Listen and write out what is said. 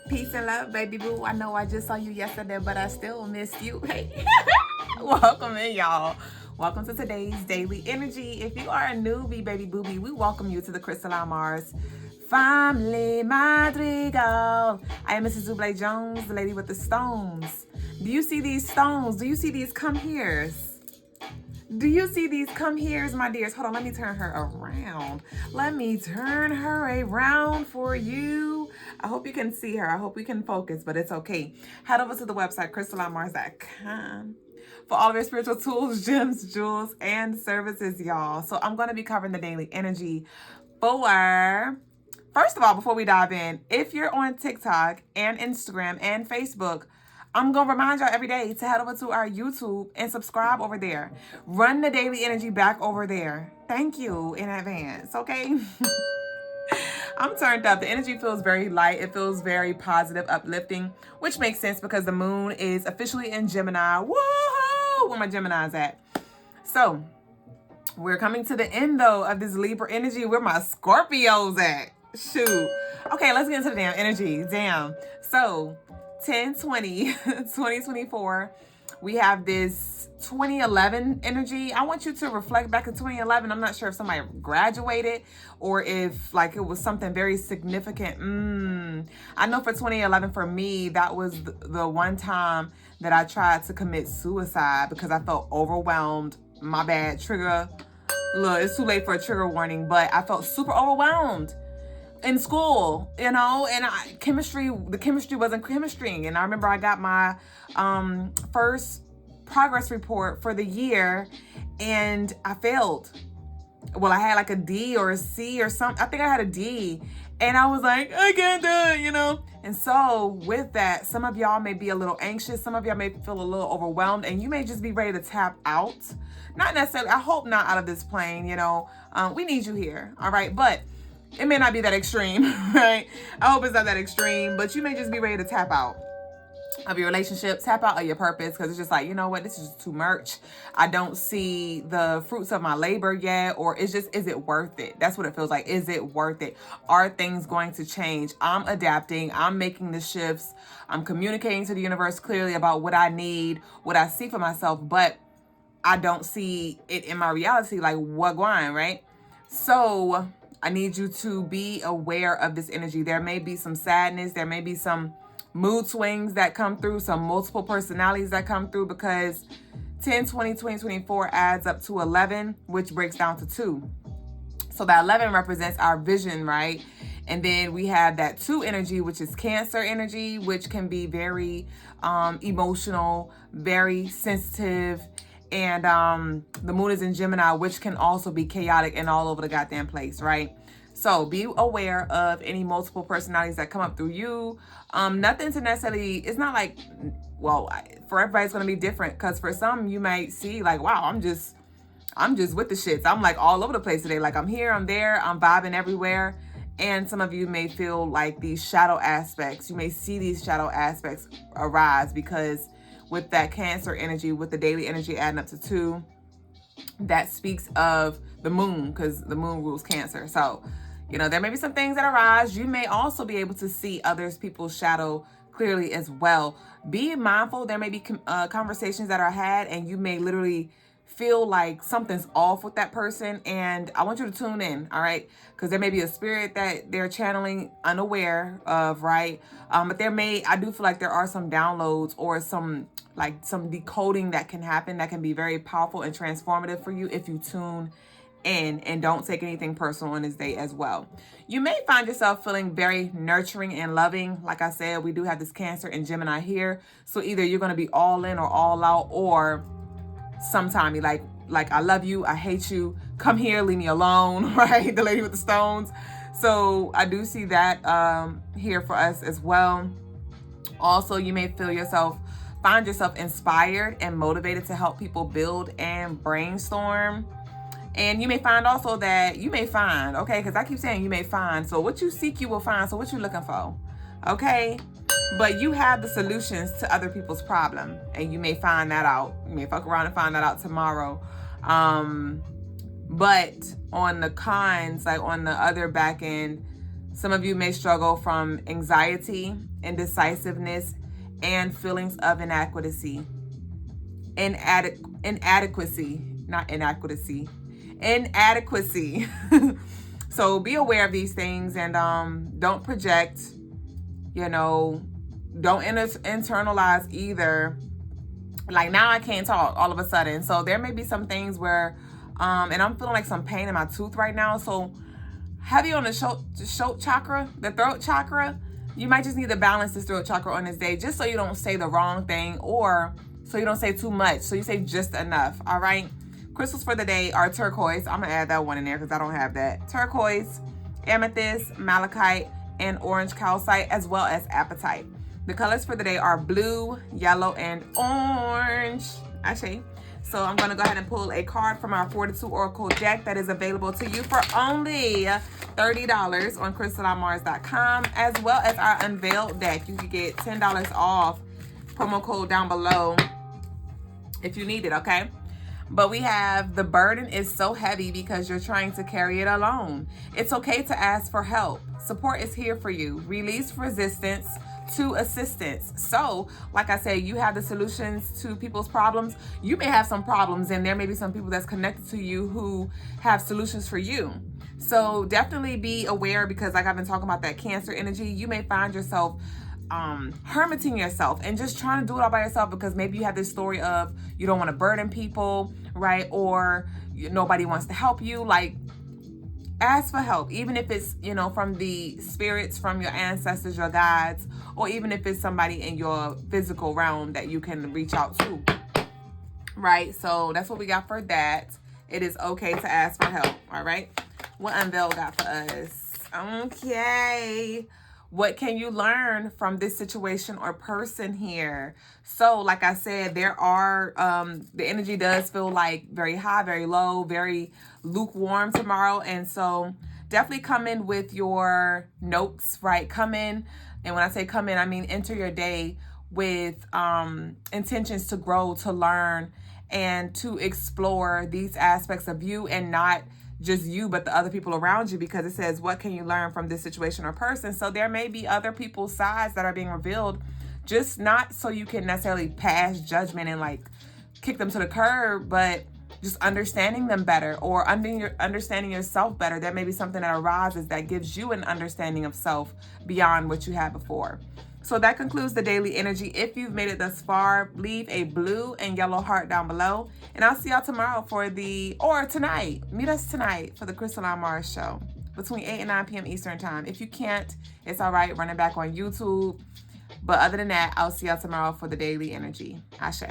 Peace and love, baby boo. I know I just saw you yesterday, but I still missed you. Hey, welcome in, y'all. Welcome to today's daily energy. If you are a newbie, baby booby, we welcome you to the Crystaline Mars Family Madrigal. I am Mrs. Zublé Jones, the lady with the stones. Do you see these stones? Do you see these come heres? Do you see these come heres, my dears? Hold on, let me turn her around. Let me turn her around for you. I hope you can see her. I hope we can focus, but it's okay. Head over to the website, crystalimemars.com, for all of your spiritual tools, gems, jewels, and services, y'all. So I'm going to be covering the daily energy for... First of all, before we dive in, if you're on TikTok and Instagram and Facebook, I'm going to remind y'all every day to head over to our YouTube and subscribe over there. Run the daily energy back over there. Thank you in advance, okay? I'm turned up. The energy feels very light. It feels very positive, uplifting, which makes sense because the moon is officially in Gemini. Woohoo! Where my Gemini's at? So, we're coming to the end, though, of this Libra energy. Where my Scorpios at? Shoot. Okay, let's get into the damn energy. Damn. So, 10/20/2024, we have this 2011 energy. I want you to reflect back to 2011. I'm not sure if somebody graduated or if like it was something very significant. I know for 2011, for me, that was the one time that I tried to commit suicide because I felt overwhelmed. My bad, trigger. Look, it's too late for a trigger warning, but I felt super overwhelmed in school, you know, and the chemistry wasn't chemistry. And I remember I got my first progress report for the year and I failed. Well, I had like a D or a C or something. I think I had a D. And I was like, I can't do it, you know? And so with that, some of y'all may be a little anxious. Some of y'all may feel a little overwhelmed and you may just be ready to tap out. Not necessarily, I hope not out of this plane, you know? We need you here, all right? But it may not be that extreme, right? I hope it's not that extreme, but you may just be ready to tap out of your relationship, tap out of your purpose, because it's just like, you know what, this is too much. I don't see the fruits of my labor yet, or it's just, is it worth it? That's what it feels like. Is it worth it? Are things going to change? I'm adapting. I'm making the shifts. I'm communicating to the universe clearly about what I need, what I see for myself, but I don't see it in my reality, like what going, right? So I need you to be aware of this energy. There may be some sadness. There may be some mood swings that come through, some multiple personalities that come through, because 10/20/2024 adds up to 11, which breaks down to 2. So that 11 represents our vision, right? And then we have that 2 energy, which is Cancer energy, which can be very emotional, very sensitive. And the moon is in Gemini, which can also be chaotic and all over the goddamn place, right? So be aware of any multiple personalities that come up through you. Nothing to necessarily, it's not like, well, for everybody's going to be different, because for some you might see like, wow, I'm just with the shits. I'm like all over the place today. Like I'm here, I'm there, I'm vibing everywhere. And some of you may feel like these shadow aspects. You may see these shadow aspects arise because with that Cancer energy, with the daily energy adding up to 2, that speaks of the moon, because the moon rules Cancer. So, you know, there may be some things that arise. You may also be able to see people's shadow clearly as well. Be mindful. There may be conversations that are had and you may literally feel like something's off with that person. And I want you to tune in, all right? Because there may be a spirit that they're channeling unaware of, right? But I do feel like there are some downloads or some decoding that can happen that can be very powerful and transformative for you if you tune in and don't take anything personal on this day as well. You may find yourself feeling very nurturing and loving. Like I said, we do have this Cancer and Gemini here. So either you're going to be all in or all out, or sometime you like I love you, I hate you, come here, leave me alone, right? The lady with the stones. So I do see that here for us as well. Also, you may find yourself inspired and motivated to help people build and brainstorm. And you may find also that okay, because I keep saying you may find. So what you seek, you will find. So what you looking for, okay? But you have the solutions to other people's problem, and you may find that out. You may fuck around and find that out tomorrow. But on the cons, like on the other back end, Some of you may struggle from anxiety, indecisiveness, and feelings of inadequacy. Inadequacy, not inadequacy. Inadequacy. So be aware of these things, and don't project, don't internalize either. Like, now I can't talk all of a sudden. So there may be some things where, and I'm feeling like some pain in my tooth right now. So heavy on the throat chakra, the throat chakra. You might just need to balance this throat chakra on this day, just so you don't say the wrong thing, or so you don't say too much. So you say just enough, all right? Crystals for the day are turquoise. I'm going to add that one in there because I don't have that. Turquoise, amethyst, malachite, and orange calcite, as well as apatite. The colors for the day are blue, yellow, and orange. Actually, so I'm going to go ahead and pull a card from our Fortitude Oracle deck that is available to you for only $30 on CrystalineMars.com, as well as our Unveiled deck. You can get $10 off, promo code down below if you need it, okay? But we have, the burden is so heavy because you're trying to carry it alone. It's okay to ask for help. Support is here for you. Release resistance to assistance. So, like I said, you have the solutions to people's problems. You may have some problems, and there may be some people that's connected to you who have solutions for you. So definitely be aware, because like I've been talking about that Cancer energy, you may find yourself hermiting yourself and just trying to do it all by yourself, because maybe you have this story of you don't want to burden people, right? Or nobody wants to help you. Like, ask for help, even if it's, from the spirits, from your ancestors, your guides, or even if it's somebody in your physical realm that you can reach out to, right? So that's what we got for that. It is okay to ask for help, all right? What Unveiled got for us? Okay. What can you learn from this situation or person here? So, like I said, there are, the energy does feel like very high, very low, very lukewarm tomorrow. And so definitely come in with your notes, right? Come in. And when I say come in, I mean enter your day with intentions to grow, to learn, and to explore these aspects of you, and not just you, but the other people around you, because it says, what can you learn from this situation or person? So there may be other people's sides that are being revealed, just not so you can necessarily pass judgment and like kick them to the curb, but just understanding them better, or understanding yourself better. There may be something that arises that gives you an understanding of self beyond what you had before. So that concludes the daily energy. If you've made it thus far, leave a blue and yellow heart down below. And I'll see y'all tomorrow or tonight. Meet us tonight for the Crystaline Mars show between 8 and 9 p.m. Eastern time. If you can't, it's all right. Run it back on YouTube. But other than that, I'll see y'all tomorrow for the daily energy. Ashe.